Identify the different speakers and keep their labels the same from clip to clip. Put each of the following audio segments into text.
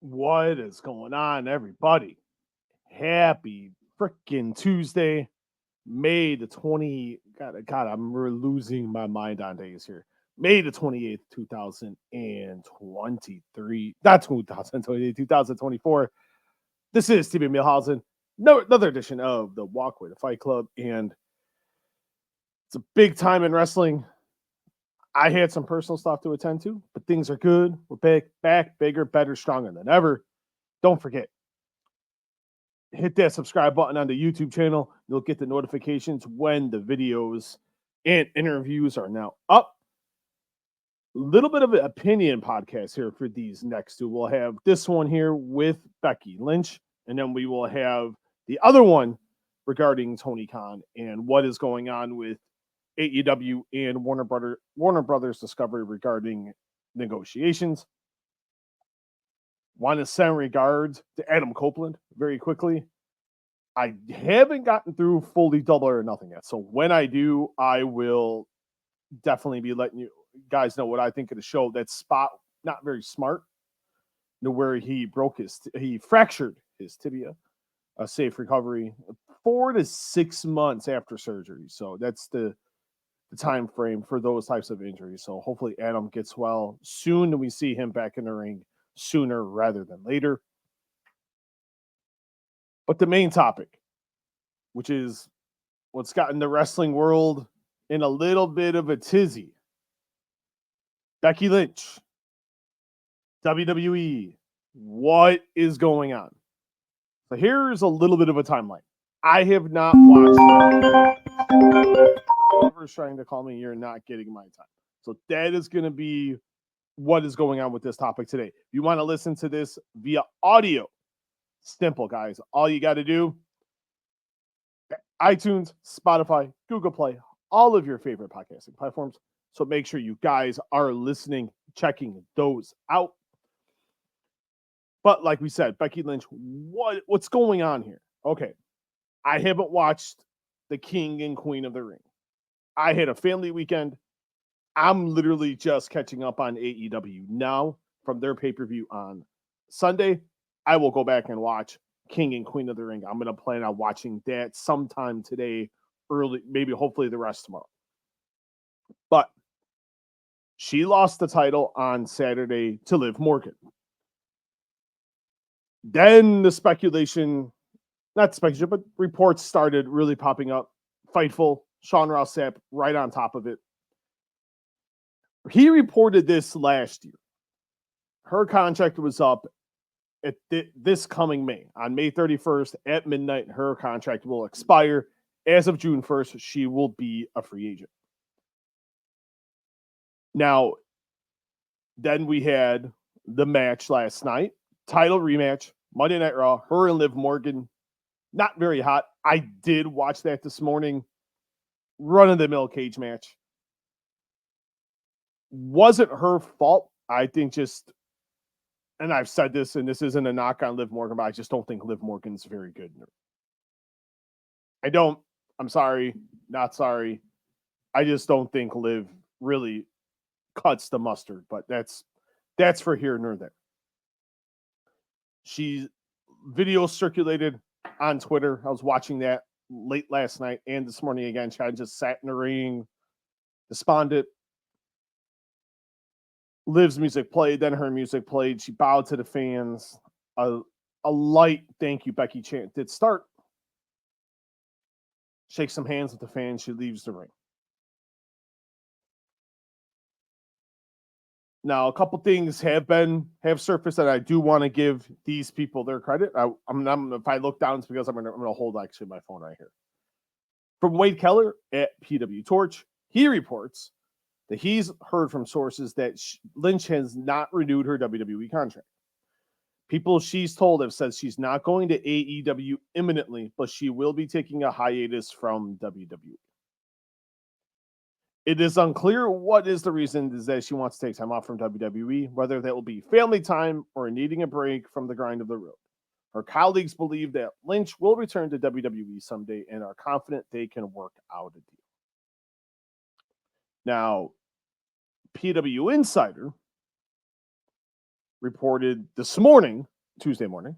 Speaker 1: What is going on, everybody? Happy freaking Tuesday, May the 20. God, I'm losing my mind on days here. May the 28th, 2023. Not 2028, 2024. This is Steven Muehlhausen. No, another edition of the Walkway to Fight Club. And it's a big time in wrestling. I had some personal stuff to attend to, but things are good. We're back, bigger, better, stronger than ever. Don't forget, hit that subscribe button on the YouTube channel. You'll get the notifications when the videos and interviews are now up. Little bit of an opinion podcast here for these next two. We'll have this one here with Becky Lynch, and then we will have the other one regarding Tony Khan and what is going on with AEW and Warner Brothers Discovery regarding negotiations. Want to send regards to Adam Copeland very quickly. I haven't gotten through fully Double or Nothing yet. So when I do, I will definitely be letting you guys know what I think of the show. That spot, not very smart, where he fractured his tibia, a safe recovery, 4 to 6 months after surgery. So that's the time frame for those types of injuries. So hopefully Adam gets well soon and we see him back in the ring sooner rather than later. But the main topic, which is what's gotten the wrestling world in a little bit of a tizzy. Becky Lynch, WWE, what is going on? So here's a little bit of a timeline. I have not watched whoever's trying to call me, you're not getting my time. So that is going to be what is going on with this topic today. If you want to listen to this via audio, simple, guys. All you got to do, iTunes, Spotify, Google Play, all of your favorite podcasting platforms. So make sure you guys are listening, checking those out. But like we said, Becky Lynch, what's going on here? Okay, I haven't watched the King and Queen of the Ring. I had a family weekend. I'm literally just catching up on AEW now from their pay-per-view on Sunday. I will go back and watch King and Queen of the Ring. I'm going to plan on watching that sometime today, early, maybe hopefully the rest tomorrow. But she lost the title on Saturday to Liv Morgan. Then the not speculation, but reports started really popping up. Fightful, Sean Ross Sapp right on top of it. He reported this last year. Her contract was up at this coming May. On May 31st at midnight, her contract will expire. As of June 1st, she will be a free agent. Now, then we had the match last night, title rematch, Monday Night Raw, her and Liv Morgan. Not very hot. I did watch that this morning. Run-of-the-mill cage match. Wasn't her fault. I think and I've said this, and this isn't a knock on Liv Morgan, but I just don't think Liv Morgan's very good. I'm sorry, not sorry. I just don't think Liv really cuts the mustard, but that's for here nor there. Video circulated on Twitter. I was watching that late last night and this morning again. She just sat in the ring, despondent. Liv's music played, then her music played. She bowed to the fans. A light thank you, Becky chant did start. Shakes some hands with the fans. She leaves the ring. Now, a couple things have surfaced that I do want to give these people their credit. If I look down, it's because I'm going to hold actually my phone right here. From Wade Keller at PW Torch, he reports that he's heard from sources that Lynch has not renewed her WWE contract. People she's told have said she's not going to AEW imminently, but she will be taking a hiatus from WWE. It is unclear what is the reason is that she wants to take time off from WWE, whether that will be family time or needing a break from the grind of the road. Her colleagues believe that Lynch will return to WWE someday and are confident they can work out a deal. Now, PW Insider reported this morning, Tuesday morning,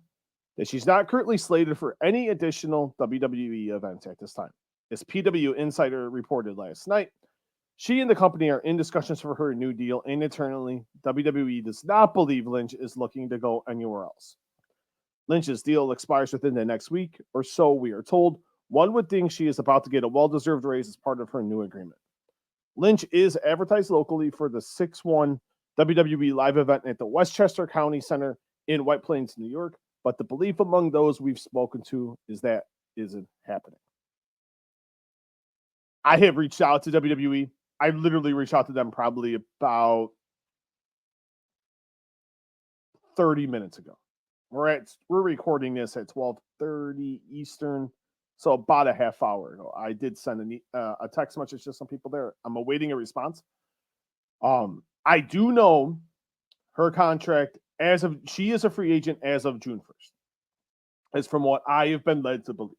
Speaker 1: that she's not currently slated for any additional WWE events at this time. As PW Insider reported last night, she and the company are in discussions for her new deal, and internally, WWE does not believe Lynch is looking to go anywhere else. Lynch's deal expires within the next week or so, we are told. One would think she is about to get a well-deserved raise as part of her new agreement. Lynch is advertised locally for the 6/1 WWE live event at the Westchester County Center in White Plains, New York, but the belief among those we've spoken to is that isn't happening. I have reached out to WWE. I literally reached out to them probably about 30 minutes ago. We're recording this at 12:30 Eastern, so about a half hour ago. I did send a text message to some people there. I'm awaiting a response. I do know her contract she is a free agent as of June 1st. As from what I have been led to believe,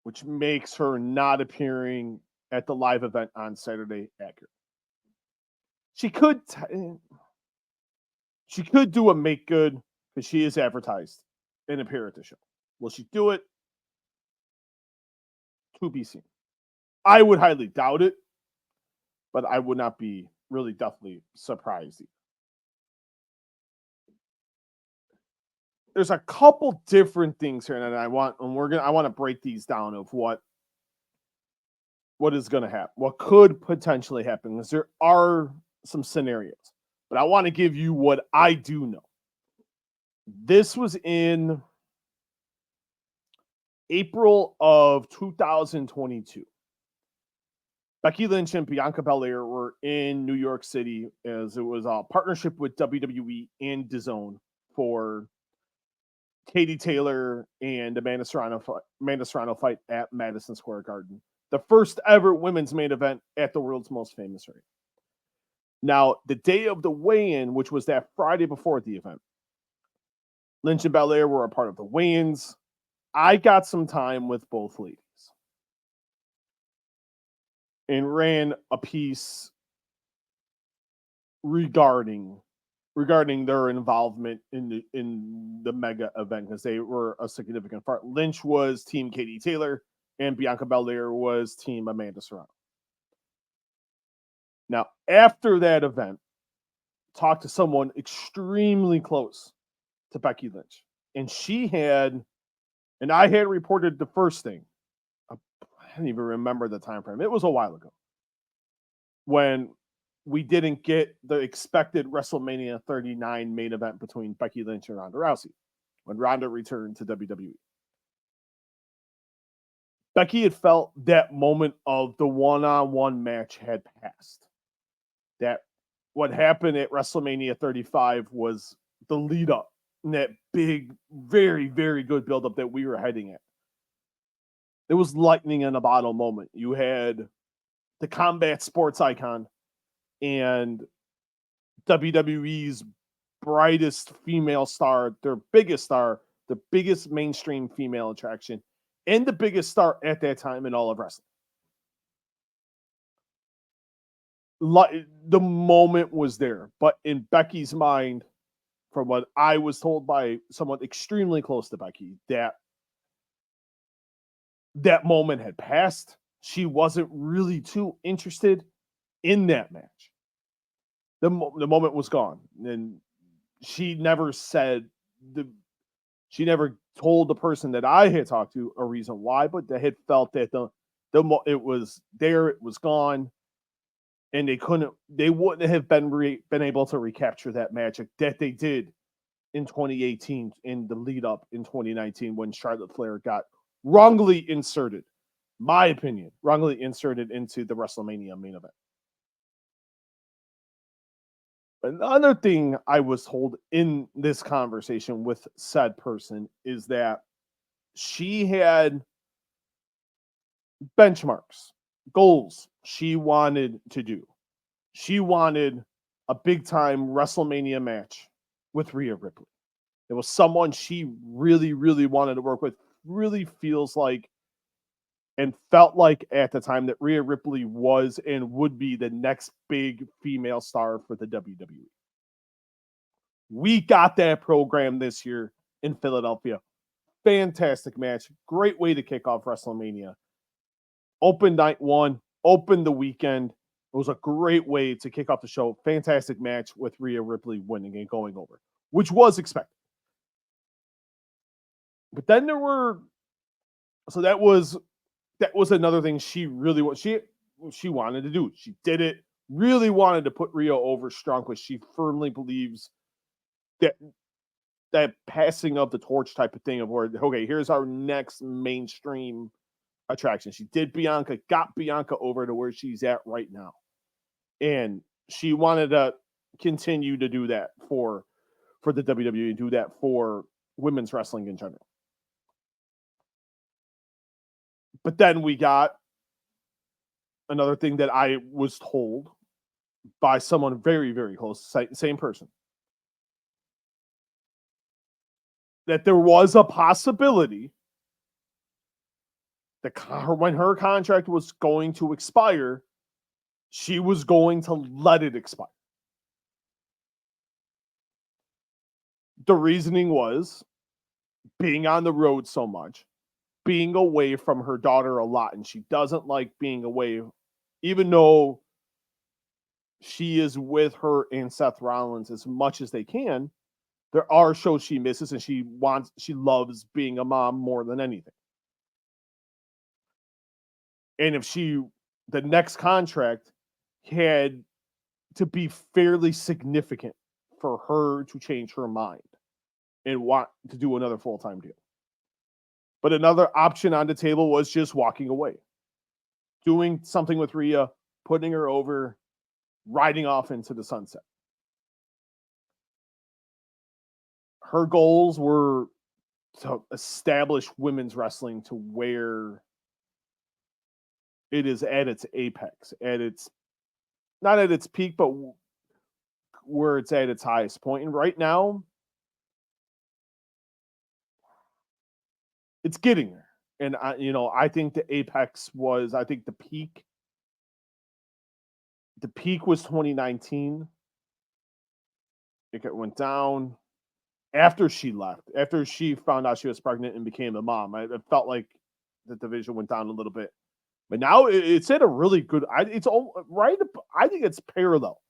Speaker 1: which makes her not appearing at the live event on Saturday accurate. She could do a make good because she is advertised and appear at the show. Will she do it? To be seen. I would highly doubt it, but I would not be really definitely surprised either. There's a couple different things here, and I want to break these down of what is going to happen, what could potentially happen, because there are some scenarios. But I want to give you what I do know. This was in April of 2022. Becky Lynch and Bianca Belair were in New York City as it was a partnership with WWE and DAZN for Katie Taylor and Amanda Serrano fight at Madison Square Garden. The first ever women's main event at the world's most famous arena. Now, the day of the weigh-in, which was that Friday before the event, Lynch and Belair were a part of the weigh-ins. I got some time with both ladies and ran a piece regarding their involvement in the mega event because they were a significant part. Lynch was Team Katie Taylor and Bianca Belair was Team Amanda Serrano. Now, after that event, talked to someone extremely close to Becky Lynch, and I had reported the first thing. I don't even remember the time frame. It was a while ago when we didn't get the expected WrestleMania 39 main event between Becky Lynch and Ronda Rousey when Ronda returned to WWE. Becky had felt that moment of the one-on-one match had passed. That what happened at WrestleMania 35 was the lead up and that big, very, very good buildup that we were heading at. It was lightning in a bottle moment. You had the combat sports icon and WWE's brightest female star, their biggest star, the biggest mainstream female attraction, and the biggest star at that time in all of wrestling. The moment was there, but in Becky's mind, from what I was told by someone extremely close to Becky, that moment had passed. She wasn't really too interested in that match. The moment was gone, and she never told the person that I had talked to a reason why, but they had felt that it was there, it was gone, and they wouldn't have been able to recapture that magic that they did in 2018 in the lead up in 2019 when Charlotte Flair got wrongly inserted, my opinion, wrongly inserted into the WrestleMania main event. Another thing I was told in this conversation with said person is that she had benchmarks, goals she wanted to do. She wanted a big time WrestleMania match with Rhea Ripley. It was someone she really, really wanted to work with. Really feels like and felt like at the time that Rhea Ripley was and would be the next big female star for the WWE. We got that program this year in Philadelphia. Fantastic match. Great way to kick off WrestleMania. Open night one, open the weekend. It was a great way to kick off the show. Fantastic match with Rhea Ripley winning and going over, which was expected. But then there were, so that was another thing she really she wanted to do. She did it. Really wanted to put Rhea over strong because she firmly believes that passing of the torch type of thing of where, okay, here's our next mainstream attraction. She did Bianca, got Bianca over to where she's at right now. And she wanted to continue to do that for the WWE and do that for women's wrestling in general. But then we got another thing that I was told by someone very, very close, same person, that there was a possibility that when her contract was going to expire, she was going to let it expire. The reasoning was being on the road so much, being away from her daughter a lot, and she doesn't like being away, even though she is with her and Seth Rollins as much as they can. There are shows she misses, and she loves being a mom more than anything. And if the next contract had to be fairly significant for her to change her mind and want to do another full-time deal. But another option on the table was just walking away, doing something with Rhea, putting her over, riding off into the sunset. Her goals were to establish women's wrestling to where it is at its apex, not at its peak, but where it's at its highest point. And right now, it's getting there. And I think the apex was, I think the peak was 2019. It went down after she left, after she found out she was pregnant and became a mom. I felt like the division went down a little bit, but now it's at a really good. It's right. I think it's parallel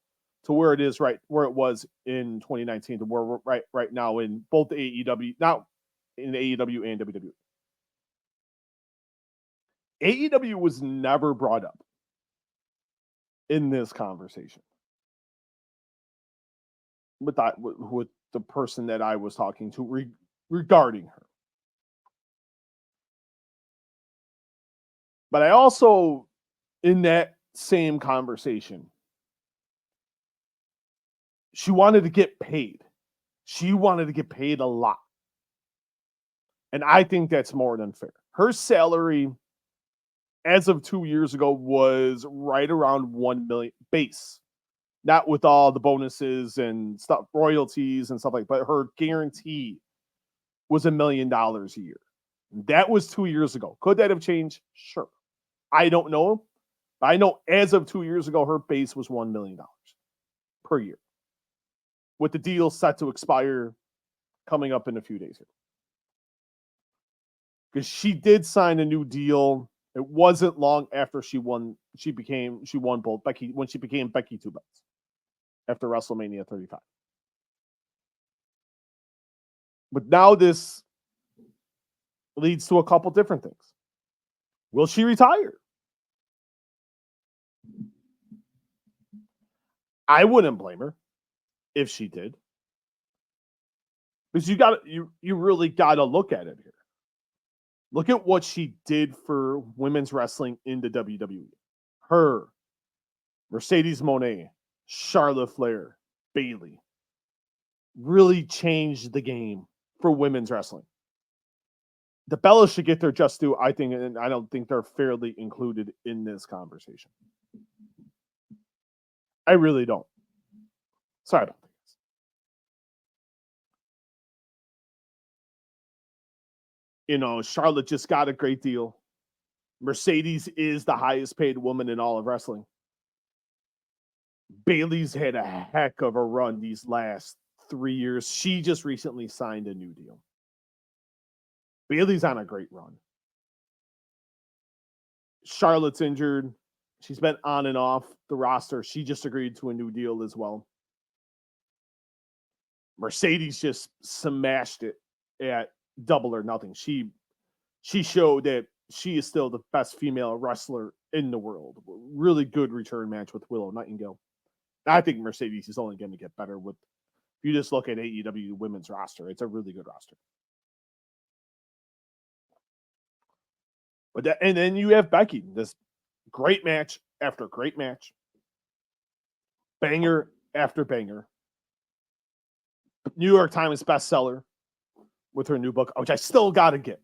Speaker 1: to where it is where it was in 2019 to where we're right now in both the AEW, now in the AEW and WWE. AEW was never brought up in this conversation with the person that I was talking to regarding her. But I also, in that same conversation, she wanted to get paid. She wanted to get paid a lot. And I think that's more than fair. Her salary, as of 2 years ago, was right around 1 million base. Not with all the bonuses and stuff, royalties and stuff like that, but her guarantee was $1 million a year. That was 2 years ago. Could that have changed? Sure. I don't know. I know as of 2 years ago, her base was $1 million per year, with the deal set to expire coming up in a few days here. Because she did sign a new deal. It wasn't long after she won both when she became Becky Two Belts after WrestleMania 35. But now this leads to a couple different things. Will she retire? I wouldn't blame her if she did. Because you really got to look at it here. Look at what she did for women's wrestling in the WWE. Her, Mercedes Moné, Charlotte Flair, Bayley really changed the game for women's wrestling. The Bellas should get their just due, I think, and I don't think they're fairly included in this conversation. I really don't. Sorry about this. Charlotte just got a great deal. Mercedes is the highest paid woman in all of wrestling. Bayley's had a heck of a run these last 3 years. She just recently signed a new deal. Bayley's on a great run. Charlotte's injured. She's been on and off the roster. She just agreed to a new deal as well. Mercedes just smashed it at Double or Nothing. She showed that she is still the best female wrestler in the world. Really good return match with Willow Nightingale. I think Mercedes is only going to get better with, if you just look at AEW women's roster, it's a really good roster. But and then you have Becky, this great match after great match, banger after banger. New York Times bestseller with her new book, which I still got to get.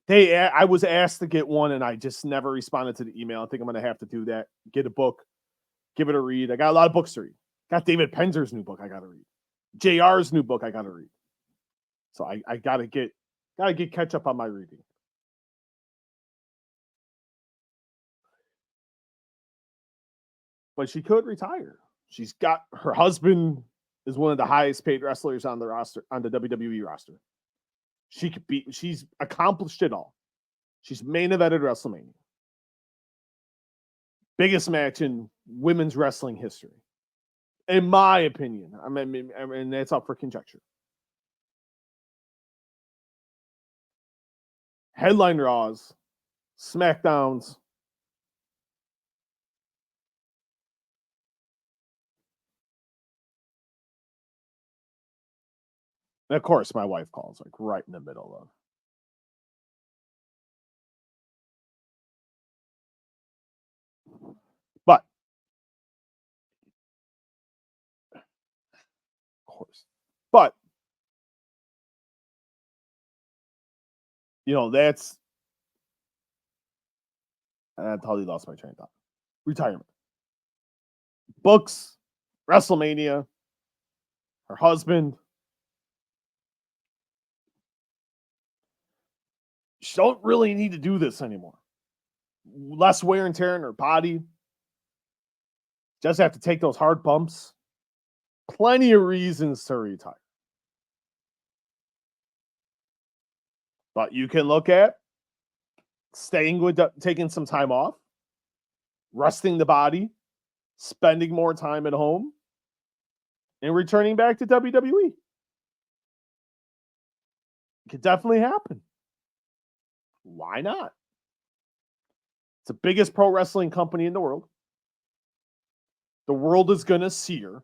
Speaker 1: I was asked to get one, and I just never responded to the email. I think I'm going to have to do that. Get a book, give it a read. I got a lot of books to read. Got David Penzer's new book I got to read. JR's new book I got to read. So I got to get catch up on my reading. But she could retire. She's got her husband is one of the highest paid wrestlers on the roster, on the WWE roster. She's accomplished it all. She's main evented WrestleMania. Biggest match in women's wrestling history. In my opinion. I mean, that's up for conjecture. Headline Raws, SmackDowns. And of course, my wife calls like right in the middle of. But, of course. But, that's. I totally lost my train of thought. Retirement. Books, WrestleMania, her husband. She don't really need to do this anymore. Less wear and tear in her body. Just have to take those hard bumps. Plenty of reasons to retire. But you can look at staying with, taking some time off, resting the body, spending more time at home, and returning back to WWE. It could definitely happen. Why not? It's the biggest pro wrestling company in the world. The world is going to see her.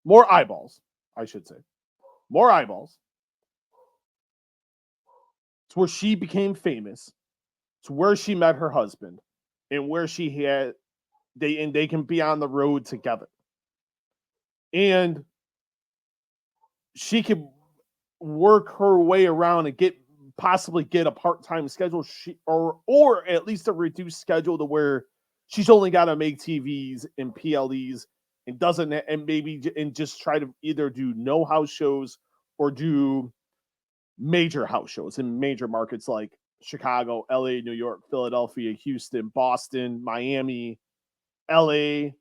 Speaker 1: More eyeballs, I should say. More eyeballs. It's where she became famous. It's where she met her husband, and where they can be on the road together. And she can work her way around and possibly get a part-time schedule, or at least a reduced schedule to where she's only got to make TVs and PLEs and just try to either do no house shows or do major house shows in major markets like Chicago, LA, New York, Philadelphia, Houston, Boston, Miami, LA,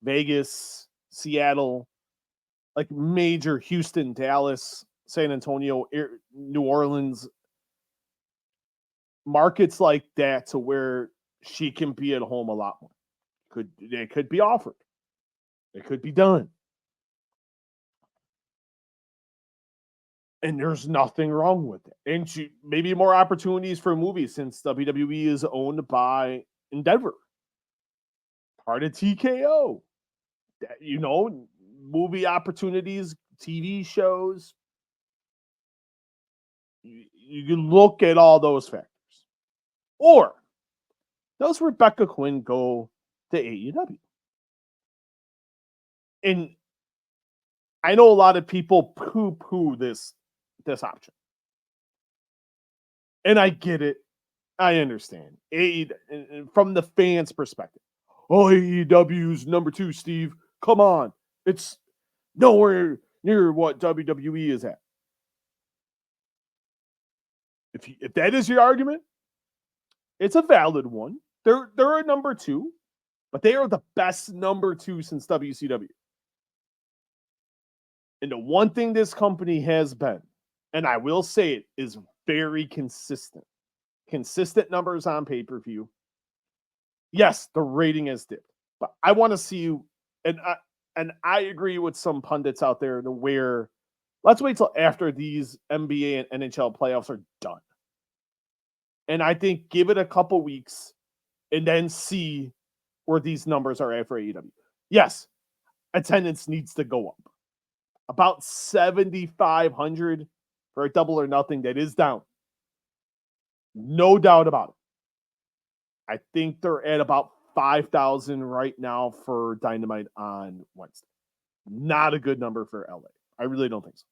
Speaker 1: Vegas, Seattle, like major Houston, Dallas, San Antonio, New Orleans, markets like that, to where she can be at home a lot more. It could be offered. It could be done. And there's nothing wrong with it. And maybe more opportunities for movies, since WWE is owned by Endeavor, part of TKO. Movie opportunities, TV shows. You can look at all those factors. Or does Rebecca Quinn go to AEW? And I know a lot of people poo-poo this option. And I get it. I understand. From the fans' perspective. Oh, AEW's number 2, Steve. Come on. It's nowhere near what WWE is at. If that is your argument, it's a valid one. They're a number 2. But they are the best number 2 since WCW. And the one thing this company has been, and I will say it, is very consistent. Consistent numbers on pay-per-view. Yes, the rating has dipped, but I want to see you, and I agree with some pundits out there to where let's wait till after these NBA and NHL playoffs are done. And I think give it a couple weeks and then see where these numbers are at for AEW. Yes, attendance needs to go up. About 7,500 for a Double or Nothing that is down. No doubt about it. I think they're at about 5,000 right now for Dynamite on Wednesday. Not a good number for LA. I really don't think so.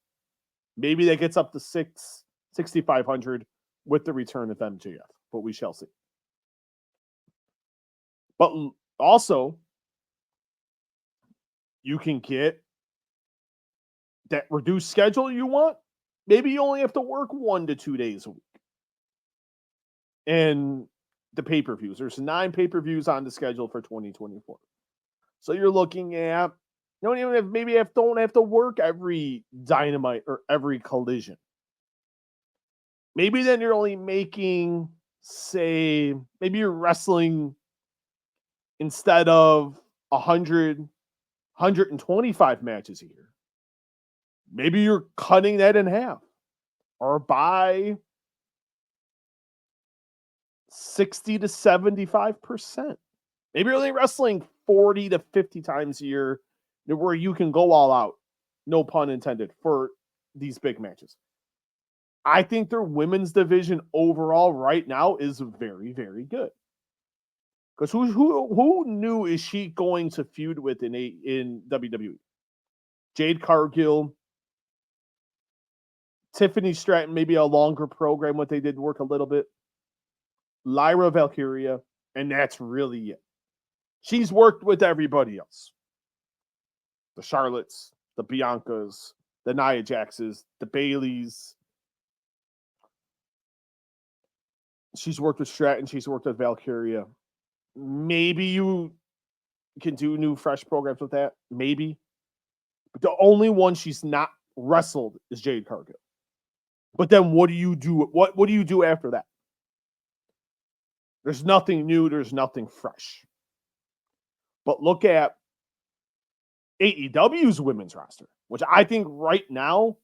Speaker 1: Maybe that gets up to 6,500 with the return of MJF, but we shall see. But also, you can get that reduced schedule you want. Maybe you only have to work 1 to 2 days a week. And the pay-per-views. There's 9 pay-per-views on the schedule for 2024. So you're looking at, you don't even have, don't have to work every Dynamite or every Collision. Maybe then you're only making, say, maybe you're wrestling instead of 100, 125 matches a year. Maybe you're cutting that in half or by 60 to 75%. Maybe you're only wrestling 40 to 50 times a year where you can go all out, no pun intended, for these big matches. I think their women's division overall right now is very, very good. Because who knew is she going to feud with in WWE? Jade Cargill, Tiffany Stratton, maybe a longer program, what they did work a little bit. Lyra Valkyria, and that's really it. She's worked with everybody else. The Charlottes, the Biancas, the Nia Jaxes, the Baileys. She's worked with Stratton. She's worked with Valkyria. Maybe you can do new, fresh programs with that. Maybe. But the only one she's not wrestled is Jade Cargill. But then what do you do? What do you do after that? There's nothing new. There's nothing fresh. But look at AEW's women's roster, which I think right now,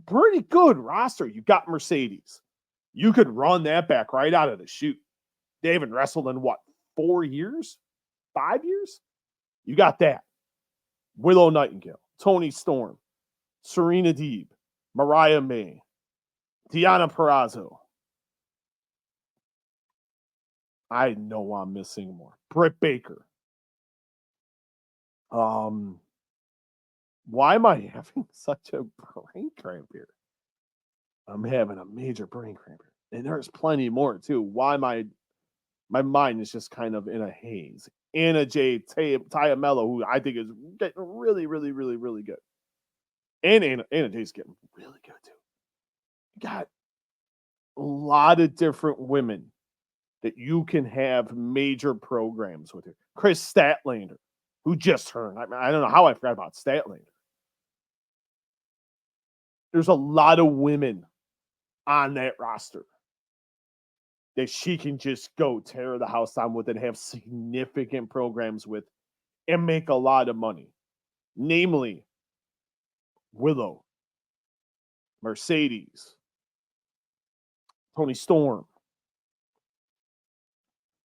Speaker 1: pretty good roster. You got Mercedes. You could run that back right out of the chute. They haven't wrestled in what, 4 years? 5 years? You got that. Willow Nightingale, Toni Storm, Serena Deeb, Mariah May, Deonna Purrazzo. I know I'm missing more. Britt Baker. Why am I having such a brain cramp here? I'm having a major brain cramp here. And there's plenty more too. Why my mind is just kind of in a haze. Anna Jay, Taya Mello, who I think is getting really, really, really, really good. And Anna Jay's getting really good too. You got a lot of different women that you can have major programs with her. Chris Statlander, who just turned. I don't know how I forgot about Statlander. There's a lot of women on that roster that she can just go tear the house down with and have significant programs with and make a lot of money. Namely, Willow, Mercedes, Toni Storm,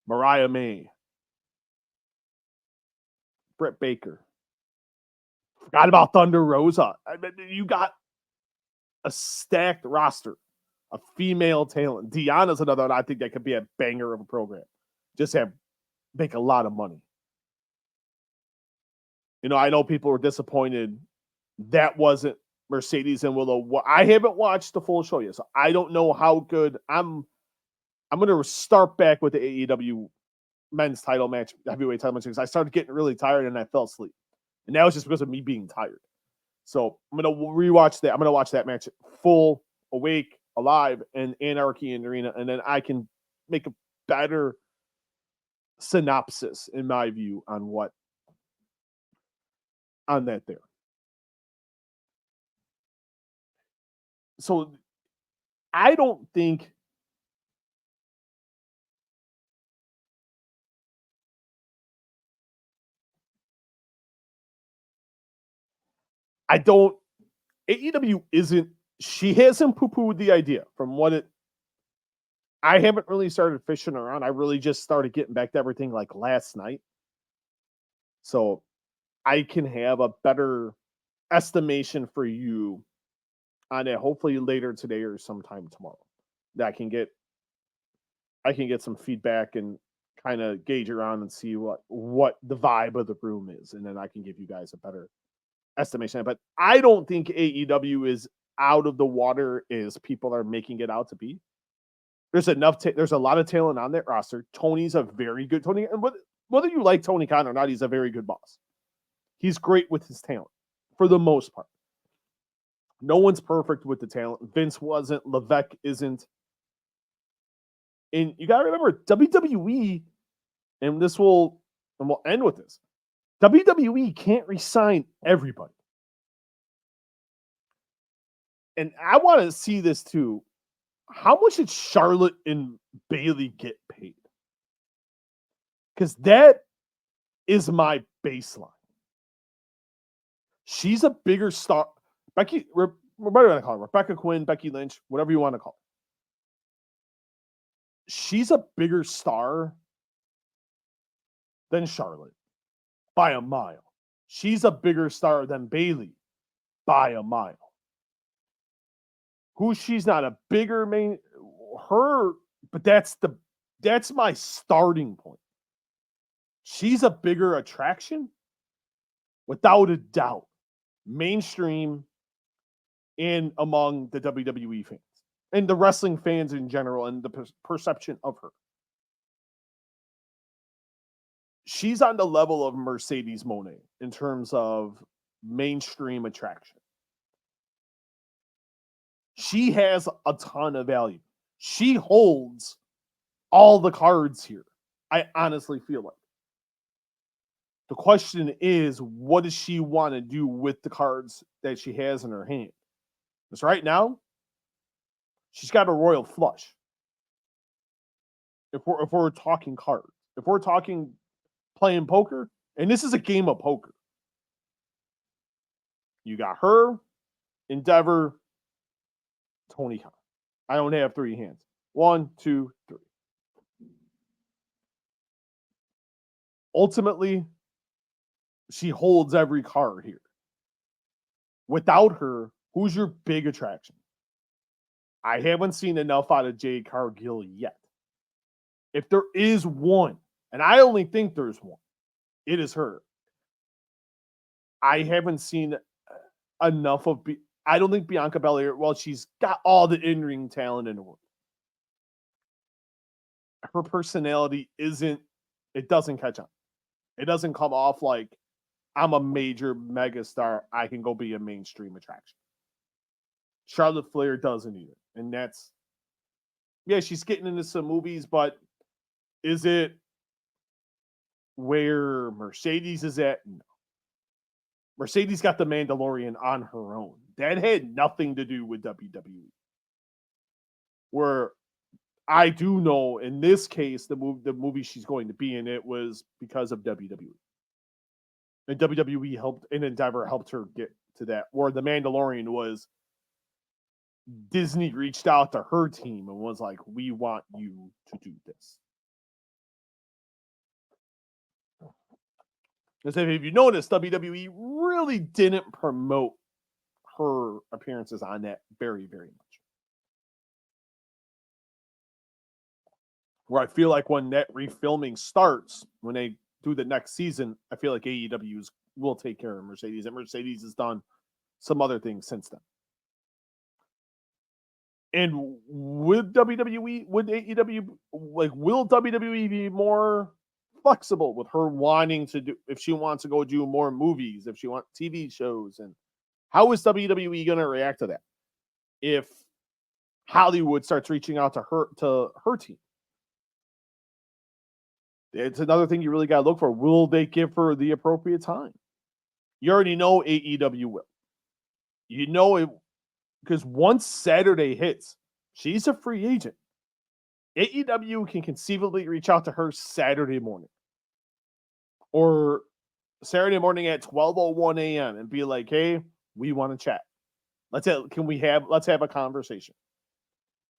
Speaker 1: Mariah May, Britt Baker. Forgot about Thunder Rosa. I mean, you got a stacked roster of female talent. Deanna's another one I think that could be a banger of a program. Just make a lot of money. You know, I know people were disappointed that wasn't Mercedes and Willow. I haven't watched the full show yet, so I don't know how good. I'm going to start back with the AEW men's title match, heavyweight title match, because I started getting really tired and I fell asleep. And that was just because of me being tired. So I'm going to rewatch that. I'm going to watch that match full, awake, alive, and Anarchy in the Arena, and then I can make a better synopsis, in my view, on that there. So I don't think AEW isn't, she hasn't poo-pooed the idea from I haven't really started fishing around. I really just started getting back to everything like last night. So I can have a better estimation for you on it, hopefully later today or sometime tomorrow. That I can get some feedback and kind of gauge around and see what the vibe of the room is, and then I can give you guys a better estimation. But I don't think AEW is out of the water as people are making it out to be. There's there's a lot of talent on that roster. Tony's a very good Tony, and whether you like Tony Khan or not, he's a very good boss. He's great with his talent for the most part. No one's perfect with the talent. Vince wasn't. Levesque isn't. And you got to remember, WWE, and we'll end with this. WWE can't re-sign everybody. And I want to see this too. How much did Charlotte and Bayley get paid? Because that is my baseline. She's a bigger star. Becky, whatever you want to call her, Rebecca Quinn, Becky Lynch, whatever you want to call her. She's a bigger star than Charlotte by a mile. She's a bigger star than Bayley by a mile. She's not a bigger but that's my starting point. She's a bigger attraction without a doubt, mainstream and among the WWE fans and the wrestling fans in general and the perception of her. She's on the level of Mercedes Moné in terms of mainstream attraction. She has a ton of value. She holds all the cards here. I honestly feel like. The question is, what does she want to do with the cards that she has in her hand? Because right now, she's got a royal flush. If we're talking cards, if we're talking playing poker, and this is a game of poker, you got her, Endeavor, Tony Khan. I don't have three hands. 1, 2, 3. Ultimately, she holds every card here. Without her, who's your big attraction? I haven't seen enough out of Jade Cargill yet. If there is one, and I only think there's one, it is her. I haven't seen enough of. I don't think Bianca Belair. Well, she's got all the in-ring talent in the world. Her personality isn't. It doesn't catch on. It doesn't come off like I'm a major mega star. I can go be a mainstream attraction. Charlotte Flair doesn't either, and that's she's getting into some movies, but is it where Mercedes is at? No. Mercedes got the Mandalorian on her own. That had nothing to do with WWE. Where I do know in this case, the movie she's going to be in, it was because of WWE. And WWE helped, and Endeavor helped her get to that. Where the Mandalorian was, Disney reached out to her team and was like, we want you to do this. Because if you notice, WWE really didn't promote her appearances on that very, very much. Where I feel like when that refilming starts, when they do the next season, I feel like AEW will take care of Mercedes, and Mercedes has done some other things since then. And with WWE, with AEW, like, will WWE be more flexible with her wanting to do, if she wants to go do more movies, if she wants TV shows, and how is WWE going to react to that? If Hollywood starts reaching out to her team, It's another thing you really got to look for. Will they give her the appropriate time? You already know AEW will. You know it because once Saturday hits, she's a free agent. AEW can conceivably reach out to her Saturday morning or Saturday morning at 12:01 a.m. and be like, "Hey, we want to chat. Let's have a conversation."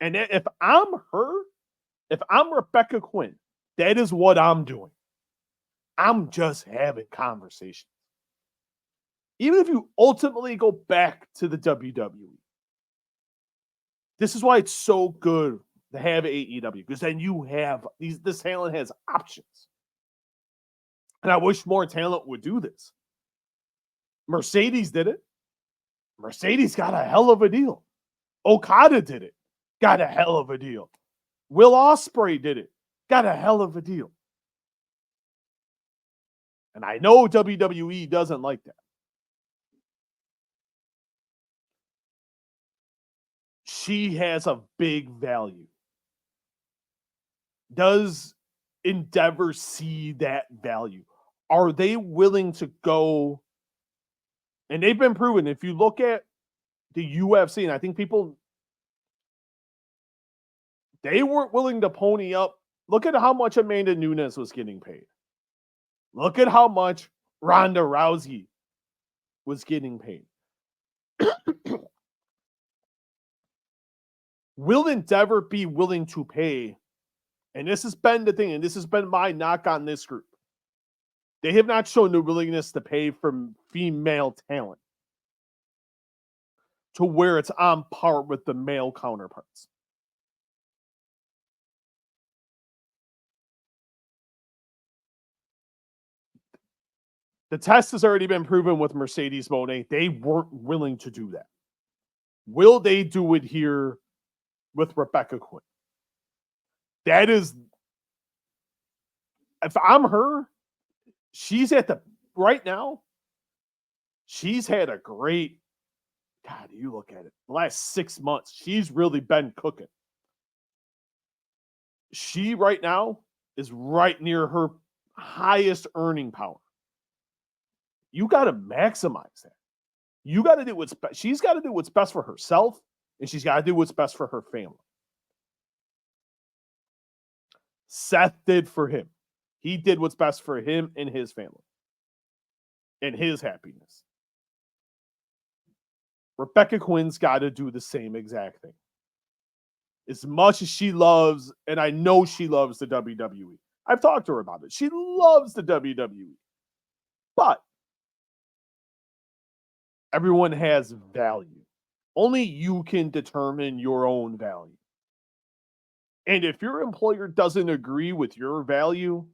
Speaker 1: And if I'm her, if I'm Rebecca Quinn, that is what I'm doing. I'm just having conversations. Even if you ultimately go back to the WWE, this is why it's so good to have AEW, because then you have this talent has options. And I wish more talent would do this. Mercedes did it. Mercedes got a hell of a deal. Okada did it. Got a hell of a deal. Will Ospreay did it. Got a hell of a deal. And I know WWE doesn't like that. She has a big value. Does Endeavor see that value? Are they willing to go? And they've been proven. If you look at the UFC, and I think they weren't willing to pony up. Look at how much Amanda Nunes was getting paid. Look at how much Ronda Rousey was getting paid. Will Endeavor be willing to pay? And this has been the thing, and this has been my knock on this group. They have not shown the willingness to pay for female talent to where it's on par with the male counterparts. The test has already been proven with Mercedes Moné. They weren't willing to do that. Will they do it here with Rebecca Quinn? That is, if I'm her, she's at the, right now, she's had a great, God, you look at it, the last 6 months, she's really been cooking. She right now is right near her highest earning power. You got to maximize that. You got to do what's best. She's got to do what's best for herself, and she's got to do what's best for her family. Seth did for him. He did what's best for him and his family and his happiness. Rebecca Quinn's got to do the same exact thing. As much as she loves, and I know she loves the WWE. I've talked to her about it. She loves the WWE. But everyone has value. Only you can determine your own value. And if your employer doesn't agree with your value,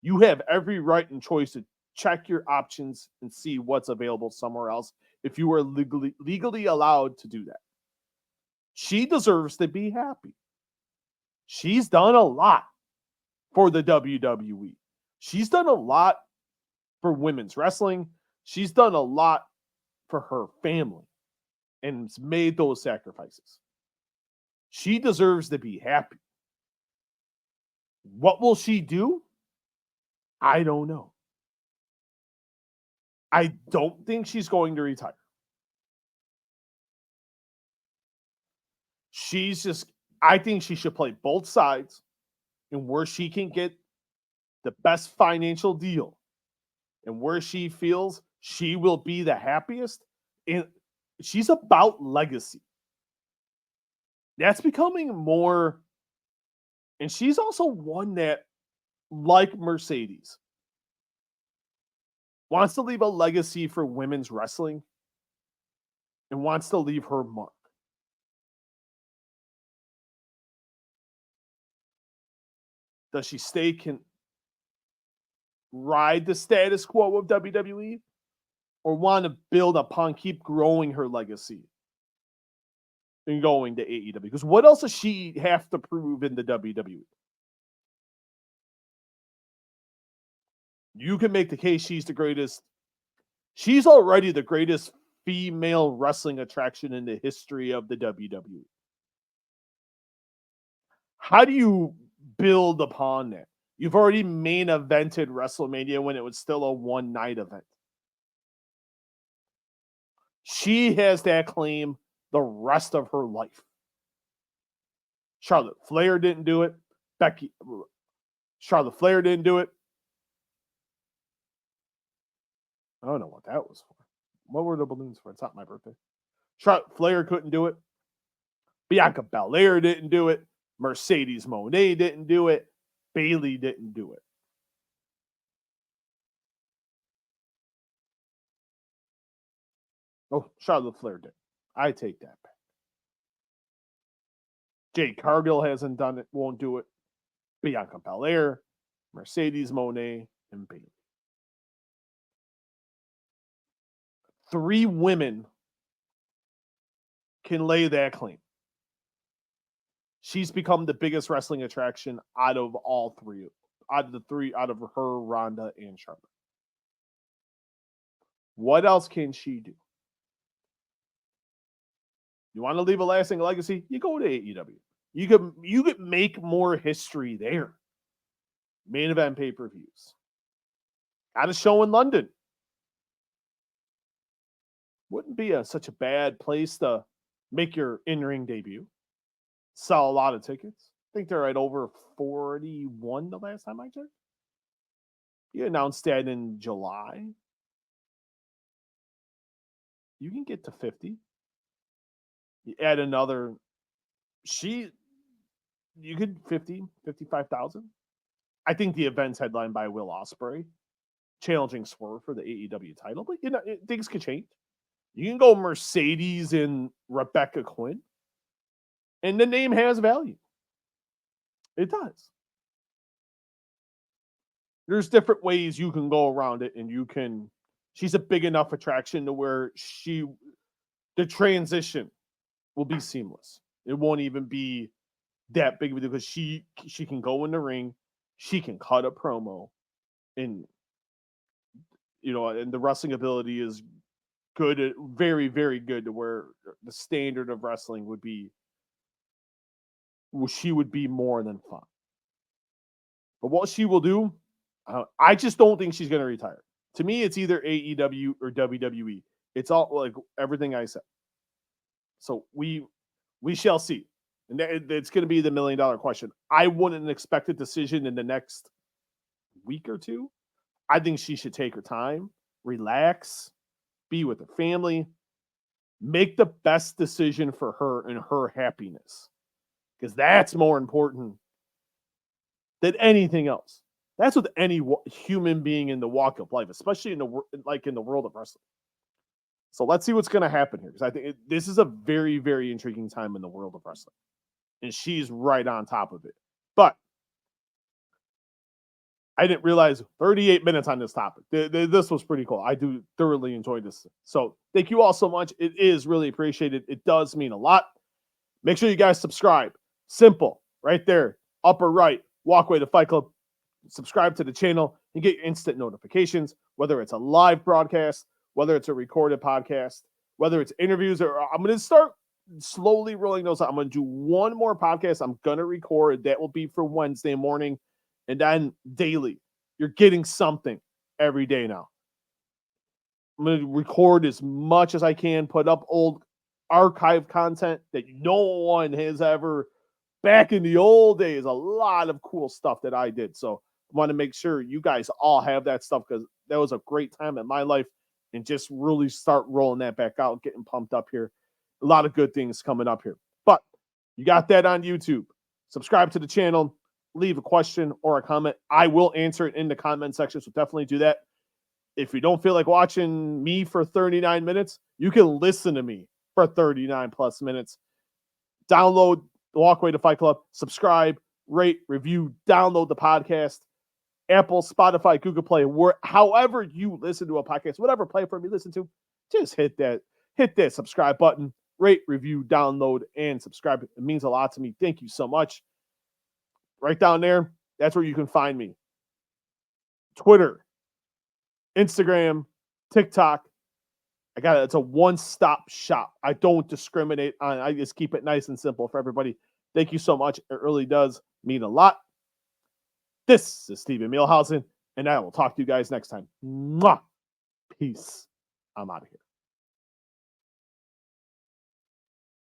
Speaker 1: you have every right and choice to check your options and see what's available somewhere else if you are legally allowed to do that. She deserves to be happy. She's done a lot for the WWE. She's done a lot for women's wrestling. She's done a lot for her family and has made those sacrifices. She deserves to be happy. What will she do? I don't know. I don't think she's going to retire. I think she should play both sides and where she can get the best financial deal and where she feels she will be the happiest. And she's about legacy. That's becoming more. And she's also one that, like Mercedes, wants to leave a legacy for women's wrestling and wants to leave her mark. Does she can ride the status quo of WWE or want to build upon, keep growing her legacy and going to AEW? Because what else does she have to prove in the WWE? You can make the case she's the greatest. She's already the greatest female wrestling attraction in the history of the WWE. How do you build upon that? You've already main evented WrestleMania when it was still a one-night event. She has that claim the rest of her life. Charlotte Flair didn't do it. Charlotte Flair didn't do it. I don't know what that was for. What were the balloons for? It's not my birthday. Charlotte Flair couldn't do it. Bianca Belair didn't do it. Mercedes Moné didn't do it. Bayley didn't do it. Oh, Charlotte Flair did. I take that back. Jade Cargill hasn't done it, won't do it. Bianca Belair, Mercedes Moné, and Bayley. 3 women can lay that claim. She's become the biggest wrestling attraction out of all 3. Out of her, Ronda, and Charlotte. What else can she do? You want to leave a lasting legacy? You go to AEW. You could make more history there. Main event pay-per-views. Got a show in London. Wouldn't be such a bad place to make your in-ring debut. Sell a lot of tickets. I think they're at over 41 the last time I checked. You announced that in July. You can get to 50. You add another, you could 50, 55,000. I think the event's headlined by Will Ospreay, challenging Swerve for the AEW title, but things could change. You can go Mercedes and Rebecca Quinn, and the name has value. It does. There's different ways you can go around it, and she's a big enough attraction to where the transition will be seamless. It won't even be that big of a deal because she can go in the ring, she can cut a promo, and and the wrestling ability is good, very, very good to where the standard of wrestling would be. She would be more than fun. But what she will do, I just don't think she's going to retire. To me, it's either AEW or WWE. It's all like everything I said. So we shall see. And it's going to be the $1 million question. I wouldn't expect a decision in the next week or 2. I think she should take her time, relax, be with her family, make the best decision for her and her happiness. Because that's more important than anything else. That's with any human being in the walk of life, especially in the world of wrestling. So let's see what's going to happen here, because I think this is a very, very intriguing time in the world of wrestling, and she's right on top of it. But I didn't realize 38 minutes on this topic. This was pretty cool. I do thoroughly enjoy this. So thank you all so much. It is really appreciated. It does mean a lot. Make sure you guys subscribe. Simple, right there, upper right, Walkway to Fight Club. Subscribe to the channel and get your instant notifications, whether it's a live broadcast, whether it's a recorded podcast, whether it's interviews, or I'm going to start slowly rolling those out. I'm going to do one more podcast I'm going to record. That will be for Wednesday morning, and then daily. You're getting something every day now. I'm going to record as much as I can, put up old archive content that no one has ever. Back in the old days, a lot of cool stuff that I did. So I want to make sure you guys all have that stuff, because that was a great time in my life, and just really start rolling that back out, getting pumped up here. A lot of good things coming up here. But you got that on YouTube. Subscribe to the channel. Leave a question or a comment. I will answer it in the comment section, so definitely do that. If you don't feel like watching me for 39 minutes, you can listen to me for 39 plus minutes. Download the Walkway to Fight Club, subscribe, rate, review, download the podcast, Apple, Spotify, Google Play, however you listen to a podcast, whatever platform you listen to, just hit that subscribe button, rate, review, download, and subscribe. It means a lot to me. Thank you so much. Right down there, that's where you can find me. Twitter, Instagram, TikTok. It's a one-stop shop. I don't discriminate on. I just keep it nice and simple for everybody. Thank you so much. It really does mean a lot. This is Steven Muehlhausen, and I will talk to you guys next time. Mwah! Peace. I'm out of here.